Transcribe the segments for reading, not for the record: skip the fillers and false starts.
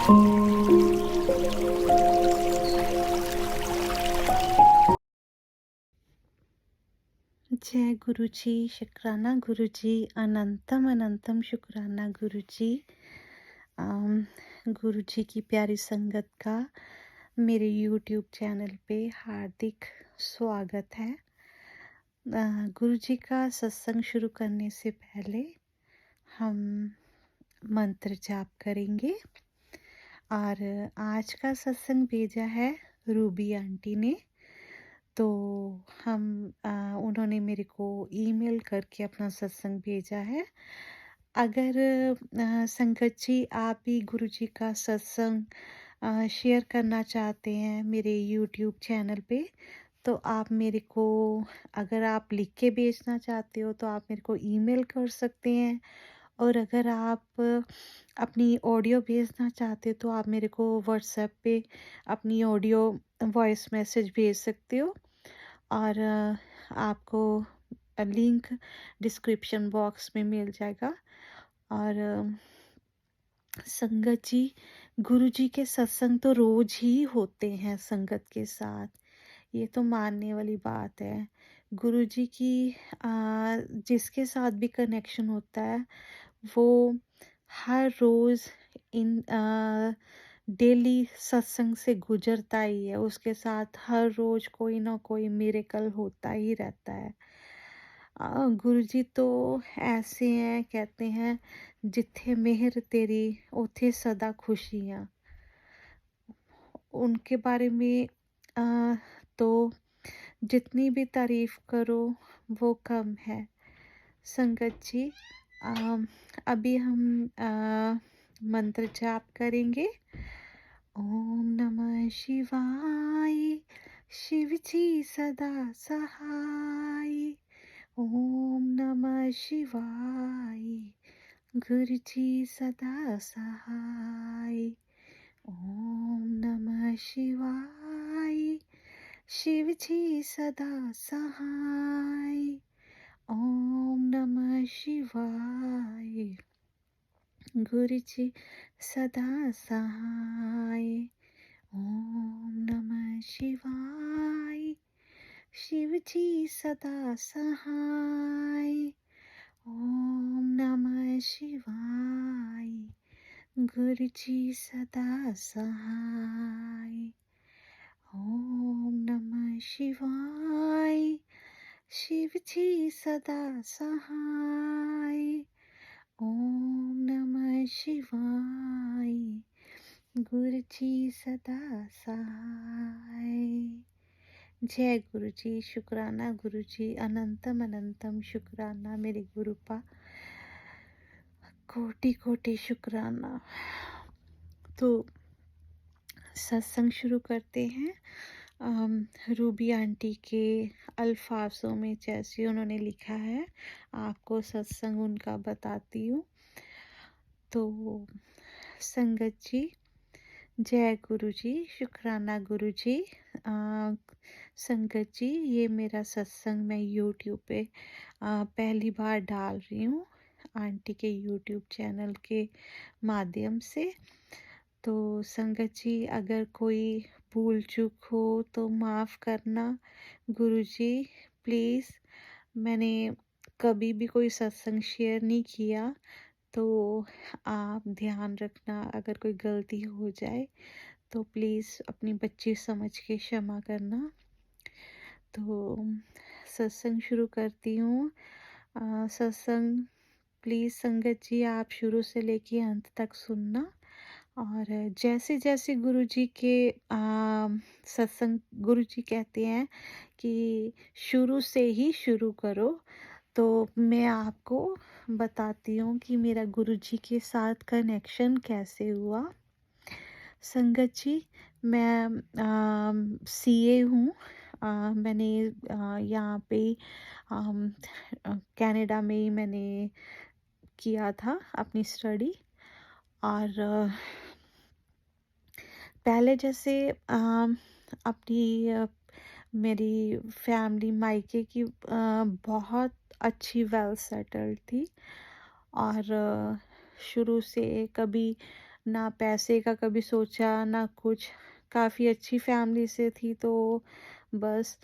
जय गुरु जी, शुक्राना गुरु जी, अनंतम अनंतम शुक्राना गुरु जी। गुरु जी की प्यारी संगत का मेरे YouTube चैनल पे हार्दिक स्वागत है। गुरु जी का सत्संग शुरू करने से पहले हम मंत्र जाप करेंगे और आज का सत्संग भेजा है रूबी आंटी ने। तो हम उन्होंने मेरे को ईमेल करके अपना सत्संग भेजा है। अगर संगत जी आप भी गुरु जी का सत्संग शेयर करना चाहते हैं मेरे YouTube चैनल पे, तो आप मेरे को, अगर आप लिख के भेजना चाहते हो तो आप मेरे को ईमेल कर सकते हैं, और अगर आप अपनी ऑडियो भेजना चाहते हो तो आप मेरे को व्हाट्सएप पे अपनी ऑडियो वॉइस मैसेज भेज सकते हो। और आपको लिंक डिस्क्रिप्शन बॉक्स में मिल जाएगा। और संगत जी, गुरु जी के सत्संग तो रोज ही होते हैं संगत के साथ, ये तो मानने वाली बात है। गुरु जी की जिसके साथ भी कनेक्शन होता है वो हर रोज इन डेली सत्संग से गुजरता ही है, उसके साथ हर रोज कोई ना कोई मिरेकल होता ही रहता है। गुरुजी तो ऐसे हैं, कहते हैं जिथे मेहर तेरी उथे सदा खुशियाँ। उनके बारे में तो जितनी भी तारीफ करो वो कम है। संगत जी, अभी हम मंत्र जाप करेंगे। ओम नमः शिवाय, शिव जी सदा सहाय। ओम नमः शिवाय, गुरु जी सदा सहाय। ओम नमः शिवाय, शिव जी सदा सहाय। ओम नमः शिवाय, गुरु जी सदा सहाय। ओम नमः शिवाय, शिव जी सदा सहाय। ओम नमः शिवाय, गुरु जी सदा सहाय। ओम नमः शिवाय, शिव जी सदा सहाय। ओम नमः शिवाय, गुरु जी सदा सहाय। जय गुरु जी, शुक्राना गुरु जी, अनंतम अनंतम शुक्राना मेरे गुरु पा, कोटि कोटि शुक्राना। तो सत्संग शुरू करते हैं। रूबी आंटी के अल्फाजों में जैसे उन्होंने लिखा है, आपको सत्संग उनका बताती हूँ। तो संगत जी, जय गुरु जी, शुक्राना गुरु जी। संगत जी, ये मेरा सत्संग मैं YouTube पे पहली बार डाल रही हूँ, आंटी के YouTube चैनल के माध्यम से। तो संगत जी, अगर कोई भूल चूक हो तो माफ़ करना। गुरु जी प्लीज़, मैंने कभी भी कोई सत्संग शेयर नहीं किया, तो आप ध्यान रखना, अगर कोई गलती हो जाए तो प्लीज़ अपनी बच्ची समझ के क्षमा करना। तो सत्संग शुरू करती हूँ। सत्संग प्लीज़ संगत जी आप शुरू से लेके अंत तक सुनना, और जैसे जैसे गुरु जी के सत्संग, गुरु जी कहते हैं कि शुरू से ही शुरू करो, तो मैं आपको बताती हूँ कि मेरा गुरु जी के साथ कनेक्शन कैसे हुआ। संगत जी, मैं सीए हूँ। मैंने यहाँ पे कनाडा में ही मैंने किया था अपनी स्टडी। और पहले जैसे अपनी मेरी फैमिली मायके की बहुत अच्छी वेल सेटल्ड थी, और शुरू से कभी ना पैसे का कभी सोचा, ना कुछ। काफ़ी अच्छी फैमिली से थी, तो बस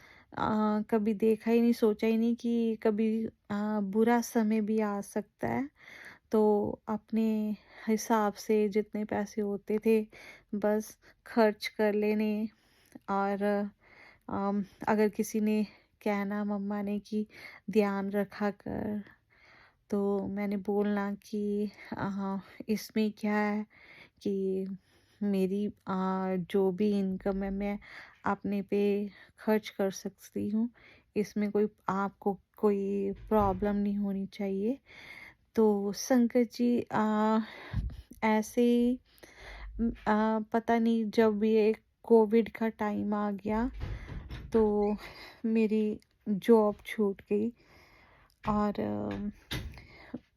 कभी देखा ही नहीं, सोचा ही नहीं कि कभी बुरा समय भी आ सकता है। तो अपने हिसाब से जितने पैसे होते थे, बस खर्च कर लेने। और अगर किसी ने कहना मम्मा ने कि ध्यान रखा कर, तो मैंने बोलना कि इसमें क्या है कि मेरी जो भी इनकम है मैं अपने पे खर्च कर सकती हूँ। इसमें कोई आपको कोई प्रॉब्लम नहीं होनी चाहिए। तो संकट जी ऐसे ही पता नहीं, जब ये कोविड का टाइम आ गया तो मेरी जॉब छूट गई। और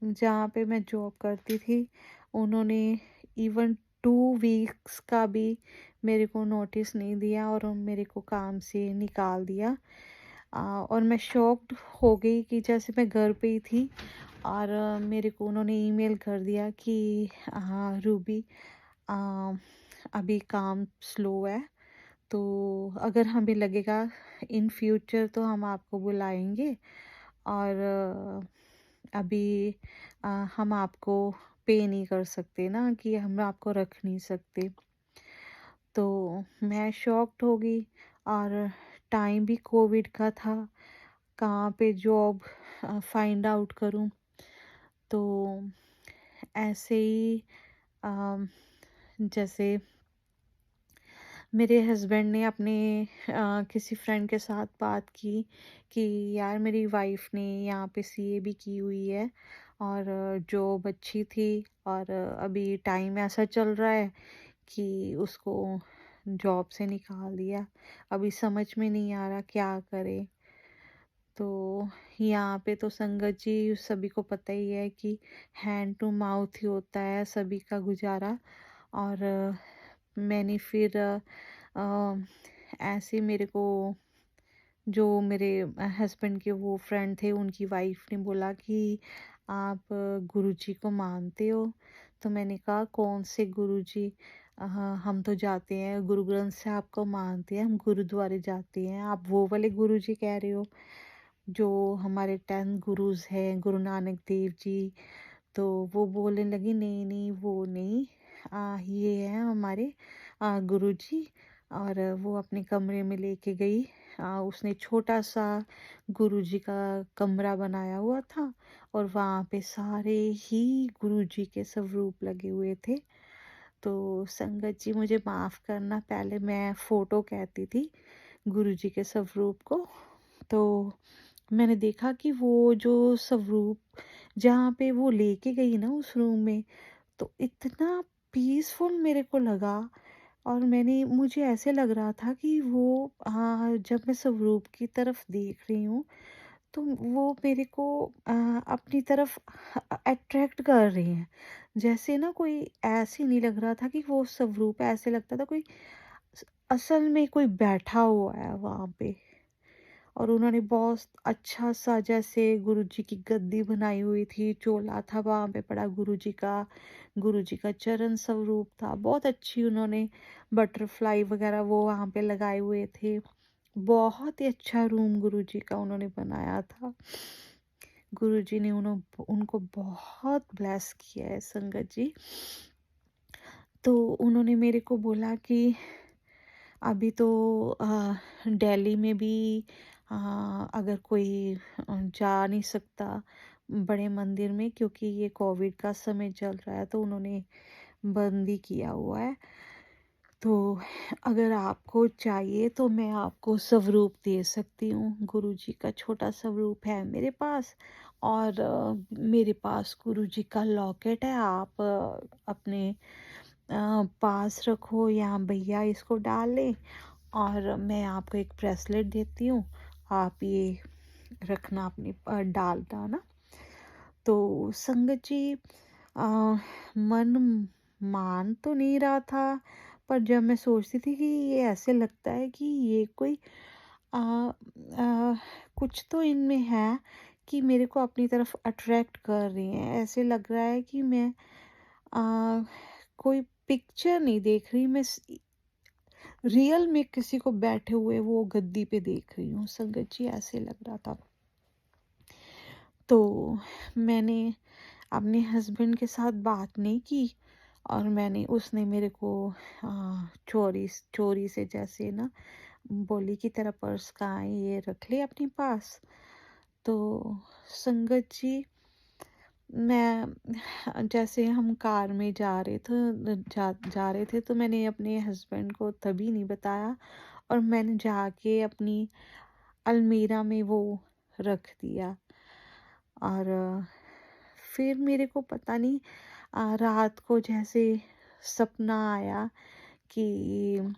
जहाँ पे मैं जॉब करती थी, उन्होंने इवन 2 वीक्स का भी मेरे को नोटिस नहीं दिया और मेरे को काम से निकाल दिया। और मैं शॉक्ड हो गई कि जैसे मैं घर पे ही थी। और मेरे को उन्होंने ईमेल कर दिया कि रूबी, अ, अभी काम स्लो है, तो अगर हमें लगेगा इन फ्यूचर तो हम आपको बुलाएंगे। और अभी हम आपको पे नहीं कर सकते ना, कि हम आपको रख नहीं सकते। तो मैं शॉक्ड हो गई। और टाइम भी कोविड का था, कहाँ पे जॉब फाइंड आउट करूं। तो ऐसे ही जैसे मेरे हस्बैंड ने अपने किसी फ्रेंड के साथ बात की कि यार मेरी वाइफ ने यहाँ पे सीए भी की हुई है और जॉब अच्छी थी, और अभी टाइम ऐसा चल रहा है कि उसको जॉब से निकाल दिया। अभी समझ में नहीं आ रहा क्या करे। तो यहाँ पे तो संगत जी सभी को पता ही है कि हैंड टू माउथ ही होता है सभी का गुजारा। और मैंने फिर ऐसे मेरे को जो मेरे हस्बैंड के वो फ्रेंड थे, उनकी वाइफ ने बोला कि आप गुरुजी को मानते हो? तो मैंने कहा कौन से गुरुजी? हम तो जाते हैं गुरु ग्रंथ साहब को मानते हैं, हम गुरुद्वारे जाते हैं। आप वो वाले गुरुजी कह रहे हो जो हमारे 10 गुरुज हैं, गुरु नानक देव जी? तो वो बोलने लगी नहीं नहीं वो नहीं, ये है हमारे गुरुजी। और वो अपने कमरे में लेके गई। उसने छोटा सा गुरुजी का कमरा बनाया हुआ था, और वहाँ पे सारे ही गुरुजी के स्वरूप लगे हुए थे। तो संगत जी मुझे माफ़ करना, पहले मैं फ़ोटो कहती थी गुरुजी के स्वरूप को। तो मैंने देखा कि वो जो स्वरूप जहाँ पे वो लेके गई ना उस रूम में, तो इतना पीसफुल मेरे को लगा। और मुझे ऐसे लग रहा था कि वो जब मैं स्वरूप की तरफ देख रही हूँ, तो वो मेरे को अपनी तरफ अट्रैक्ट कर रही हैं। जैसे ना कोई, ऐसे नहीं लग रहा था कि वो स्वरूप, ऐसे लगता था कोई असल में कोई बैठा हुआ है वहाँ पे। और उन्होंने बहुत अच्छा सा, जैसे गुरुजी की गद्दी बनाई हुई थी, चोला था वहाँ पे पड़ा गुरुजी का चरण स्वरूप था। बहुत अच्छी उन्होंने बटरफ्लाई वगैरह वो वहाँ पे लगाए हुए थे। बहुत ही अच्छा रूम गुरुजी का उन्होंने बनाया था। गुरुजी ने उनको बहुत ब्लेस किया है संगत जी। तो उन्होंने मेरे को बोला कि अभी तो दिल्ली में भी अ, अगर कोई जा नहीं सकता बड़े मंदिर में, क्योंकि ये कोविड का समय चल रहा है, तो उन्होंने बंद ही किया हुआ है। तो अगर आपको चाहिए तो मैं आपको स्वरूप दे सकती हूँ। गुरुजी का छोटा स्वरूप है मेरे पास। और मेरे पास गुरुजी का लॉकेट है। आप अपने पास रखो, या भैया इसको डाल लें। और मैं आपको एक ब्रेसलेट देती हूँ, आप ये रखना अपने डालना ना। तो संगत जी मन मान तो नहीं रहा था, पर जब मैं सोचती थी कि ये ऐसे लगता है कि ये कोई आ, कुछ तो इनमें है कि मेरे को अपनी तरफ अट्रैक्ट कर रही हैं। ऐसे लग रहा है कि मैं आ, कोई पिक्चर नहीं देख रही, मैं रियल में किसी को बैठे हुए वो गद्दी पे देख रही हूँ संगत जी, ऐसे लग रहा था। तो मैंने अपने हस्बैंड के साथ बात नहीं की, और मैंने उसने मेरे को चोरी चोरी से जैसे ना बोली की तरह पर्स कहाँ है, ये रख ले अपने पास। तो संगत जी, मैं जैसे हम कार में जा रहे थे, तो मैंने अपने हस्बैंड को तभी नहीं बताया, और मैंने जाके अपनी अलमीरा में वो रख दिया। और फिर मेरे को पता नहीं, रात को जैसे सपना आया कि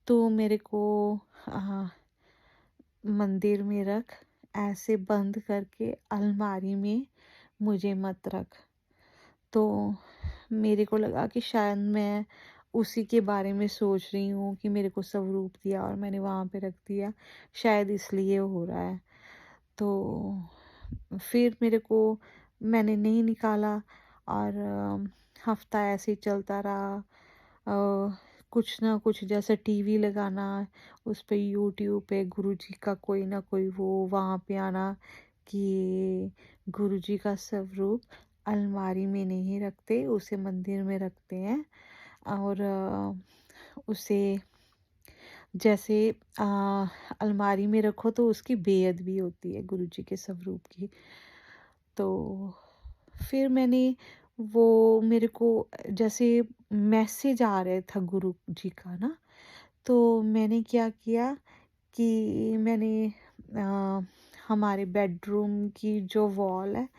तू मेरे को आ, मंदिर में रख, ऐसे बंद करके अलमारी में मुझे मत रख। तो मेरे को लगा कि शायद मैं उसी के बारे में सोच रही हूँ कि मेरे को स्वरूप दिया और मैंने वहाँ पे रख दिया, शायद इसलिए हो रहा है। तो फिर मेरे को मैंने नहीं निकाला, और हफ्ता ऐसे ही चलता रहा। कुछ ना कुछ जैसे टीवी लगाना, उस पे यूट्यूब पे गुरुजी का कोई ना कोई वो वहाँ पे आना कि गुरुजी का स्वरूप अलमारी में नहीं रखते, उसे मंदिर में रखते हैं। और उसे जैसे आ, अलमारी में रखो तो उसकी बेअदबी होती है गुरुजी के स्वरूप की। तो फिर मैंने वो मेरे को जैसे मैसेज आ रहा था गुरु जी का ना, तो मैंने क्या किया कि मैंने आ, हमारे बेडरूम की जो वॉल है,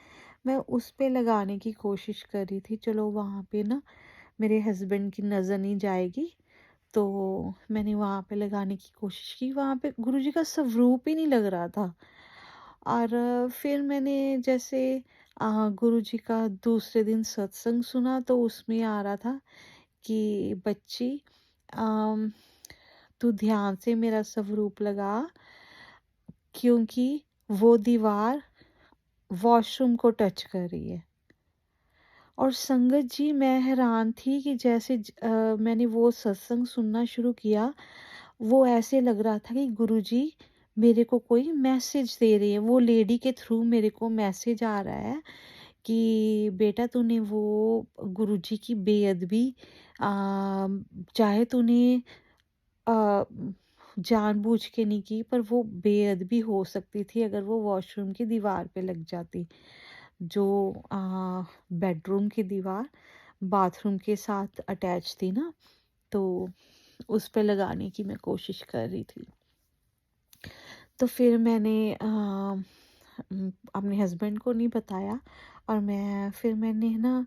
मैं उस पे लगाने की कोशिश कर रही थी, चलो वहाँ पे ना मेरे हस्बैंड की नज़र नहीं जाएगी। तो मैंने वहाँ पे लगाने की कोशिश की, वहाँ पे गुरुजी का स्वरूप ही नहीं लग रहा था। और फिर मैंने जैसे गुरुजी का दूसरे दिन सत्संग सुना, तो उसमें आ रहा था कि बच्ची, अम, तू ध्यान से मेरा स्वरूप लगा, क्योंकि वो दीवार वॉशरूम को टच कर रही है। और संगत जी, मैं हैरान थी कि जैसे मैंने वो सत्संग सुनना शुरू किया, वो ऐसे लग रहा था कि गुरुजी मेरे को कोई मैसेज दे रही है, वो लेडी के थ्रू मेरे को मैसेज आ रहा है कि बेटा तूने वो गुरुजी की बेअदबी, चाहे तूने आ, जानबूझ के नहीं की, पर वो बेअदबी हो सकती थी अगर वो वॉशरूम की दीवार पे लग जाती, जो बेडरूम की दीवार बाथरूम के साथ अटैच थी ना। तो उस पे लगाने की मैं कोशिश कर रही थी। तो फिर मैंने अपने हस्बैंड को नहीं बताया, और मैंने ना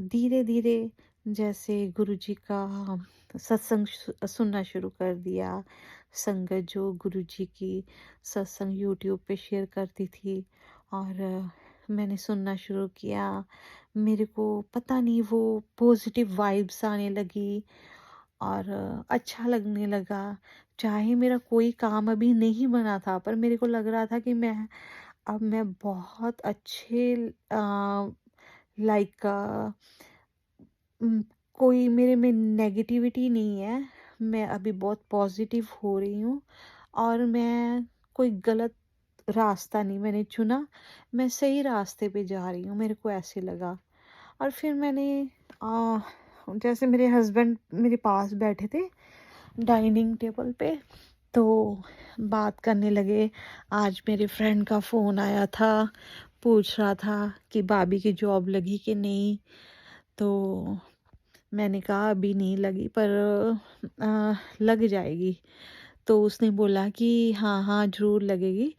धीरे धीरे जैसे गुरुजी का सत्संग सुनना शुरू कर दिया। संगत जो गुरुजी की सत्संग यूट्यूब पे शेयर करती थी, और मैंने सुनना शुरू किया। मेरे को पता नहीं वो पॉजिटिव वाइब्स आने लगी, और अच्छा लगने लगा। चाहे मेरा कोई काम अभी नहीं बना था, पर मेरे को लग रहा था कि मैं बहुत अच्छे लाइक कोई मेरे में नेगेटिविटी नहीं है, मैं अभी बहुत पॉजिटिव हो रही हूँ, और मैं कोई गलत रास्ता नहीं मैंने चुना, मैं सही रास्ते पे जा रही हूँ, मेरे को ऐसे लगा। और फिर मैंने आ, जैसे मेरे हस्बैंड मेरे पास बैठे थे डाइनिंग टेबल पे, तो बात करने लगे। आज मेरे फ्रेंड का फ़ोन आया था, पूछ रहा था कि भाभी की जॉब लगी कि नहीं। तो मैंने कहा अभी नहीं लगी, पर लग जाएगी। तो उसने बोला कि हाँ हाँ ज़रूर लगेगी,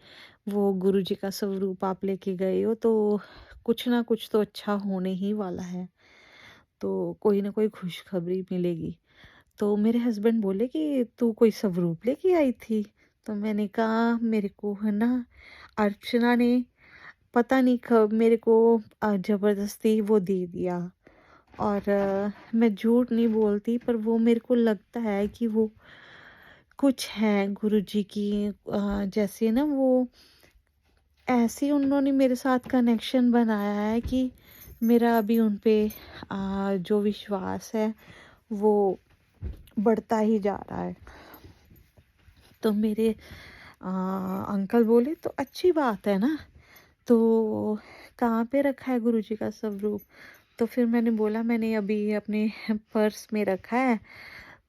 वो गुरुजी का स्वरूप आप लेके गए हो, तो कुछ ना कुछ तो अच्छा होने ही वाला है, तो कोई ना कोई खुशखबरी मिलेगी। तो मेरे हस्बैंड बोले कि तू कोई स्वरूप लेके आई थी। तो मैंने कहा मेरे को है ना अर्चना ने पता नहीं कब मेरे को ज़बरदस्ती वो दे दिया। और मैं झूठ नहीं बोलती, पर वो मेरे को लगता है कि वो कुछ है गुरुजी की, जैसे ना वो ऐसे उन्होंने मेरे साथ कनेक्शन बनाया है कि मेरा अभी उन पे जो विश्वास है वो बढ़ता ही जा रहा है। तो मेरे अंकल बोले तो अच्छी बात है ना, तो कहाँ पे रखा है गुरुजी का स्वरूप? तो फिर मैंने बोला मैंने अभी अपने पर्स में रखा है।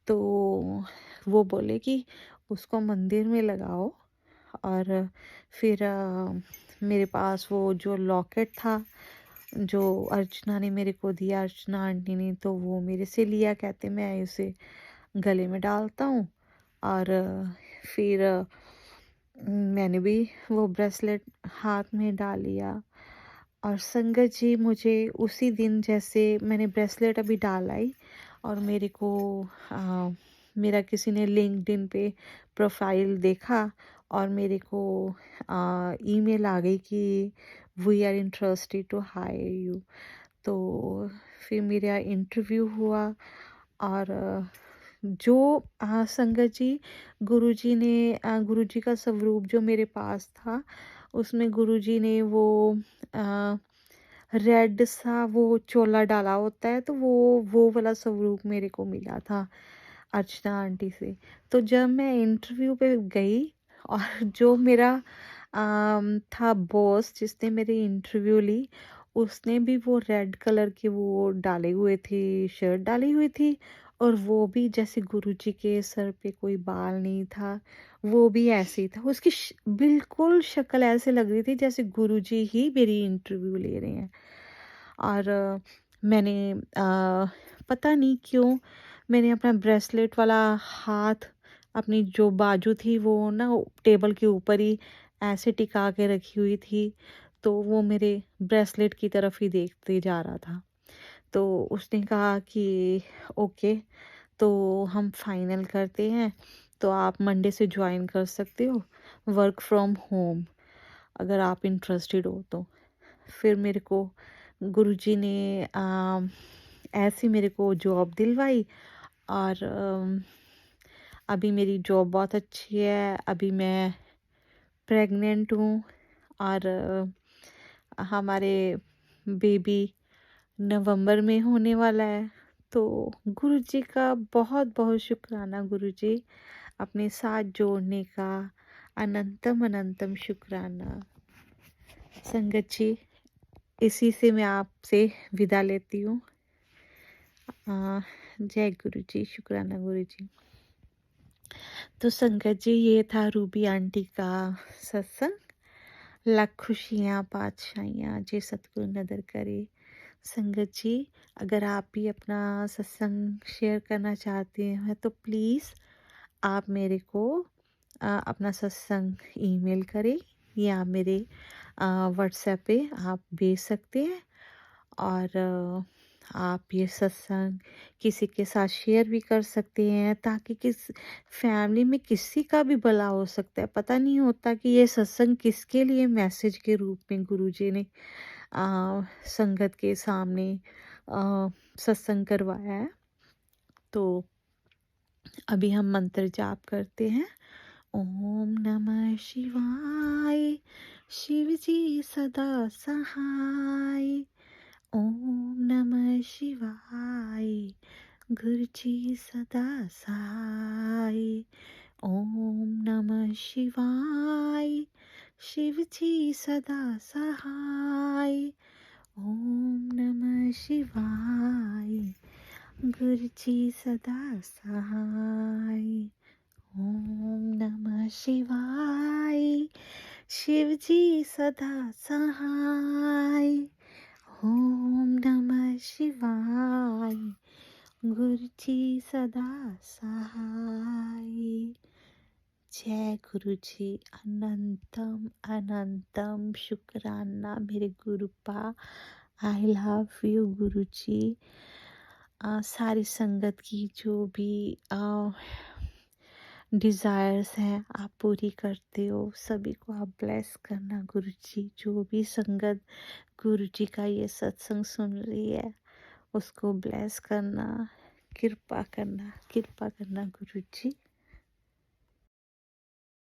तो वो बोले कि उसको मंदिर में लगाओ। और फिर मेरे पास वो जो लॉकेट था जो अर्चना ने मेरे को दिया, अर्चना आंटी ने, तो वो मेरे से लिया, कहते मैं उसे गले में डालता हूँ। और फिर मैंने भी वो ब्रेसलेट हाथ में डाल लिया। और संगत जी, मुझे उसी दिन जैसे मैंने ब्रेसलेट अभी डाला ही, और मेरे को मेरा किसी ने लिंक्डइन पे प्रोफाइल देखा और मेरे को ईमेल आ गई कि we are interested to hire you. तो फिर मेरा इंटरव्यू हुआ। और जो संगत जी, गुरुजी ने गुरुजी का स्वरूप जो मेरे पास था, उसमें गुरुजी ने वो रेड सा वो चोला डाला होता है, तो वो वाला स्वरूप मेरे को मिला था अर्चना आंटी से। तो जब मैं इंटरव्यू पे गई और जो मेरा था बॉस जिसने मेरी इंटरव्यू ली, उसने भी वो रेड कलर के वो डाले हुए थी, शर्ट डाली हुई थी। और वो भी जैसे गुरुजी के सर पे कोई बाल नहीं था, वो भी ऐसे ही था। उसकी बिल्कुल शक्ल ऐसे लग रही थी जैसे गुरुजी ही मेरी इंटरव्यू ले रहे हैं। और मैंने पता नहीं क्यों मैंने अपना ब्रेसलेट वाला हाथ, अपनी जो बाजू थी वो ना टेबल के ऊपर ही ऐसे टिका के रखी हुई थी, तो वो मेरे ब्रेसलेट की तरफ ही देखते जा रहा था। तो उसने कहा कि ओके, तो हम फाइनल करते हैं, तो आप मंडे से ज्वाइन कर सकते हो, वर्क फ्रॉम होम, अगर आप इंटरेस्टेड हो तो। फिर मेरे को गुरुजी ने ऐसे मेरे को जॉब दिलवाई। और अभी मेरी जॉब बहुत अच्छी है, अभी मैं प्रेग्नेंट हूँ। और हमारे बेबी नवंबर में होने वाला है। तो गुरुजी का बहुत बहुत शुक्राना गुरुजी, अपने साथ जोड़ने का अनंतम अनंतम शुक्राना। संगत जी, इसी से मैं आपसे विदा लेती हूँ। जय गुरु जी, शुक्राना गुरु जी। तो संगत जी, ये था रूबी आंटी का सत्संग। लाख खुशियाँ पातशाइयाँ जे सतगुरु नदर करे। संगत जी, अगर आप भी अपना सत्संग शेयर करना चाहते हैं तो प्लीज़ आप मेरे को अपना सत्संग ईमेल करें या मेरे व्हाट्सएप पे आप भेज सकते हैं। और आप ये सत्संग किसी के साथ शेयर भी कर सकते हैं, ताकि किस फैमिली में किसी का भी भला हो सकता है। पता नहीं होता कि ये सत्संग किसके लिए मैसेज के रूप में गुरुजी ने संगत के सामने सत्संग करवाया है। तो अभी हम मंत्र जाप करते हैं। ओम नमः शिवाय, शिव जी सदा सहाय। ओम नमः शिवाय, गुरु जी सदा सहाय। ओम नमः शिवाय, शिव जी सदा सहाय। ओम नमः शिवाय, गुरु जी सदा सहाय। ओम नमः शिवाय, शिव जी सदा सहाय। ओम नमः शिवाय, गुरु जी सदा सहाय। जय गुरु जी, अनंतम अनंतम शुक्राना मेरे गुरुपा। आई लव यू गुरु जी। सारी संगत की जो भी डिज़ायर्स हैं आप पूरी करते हो, सभी को आप ब्लेस करना गुरु जी। जो भी संगत गुरु जी का ये सत्संग सुन रही है उसको ब्लेस करना, कृपा करना गुरु जी।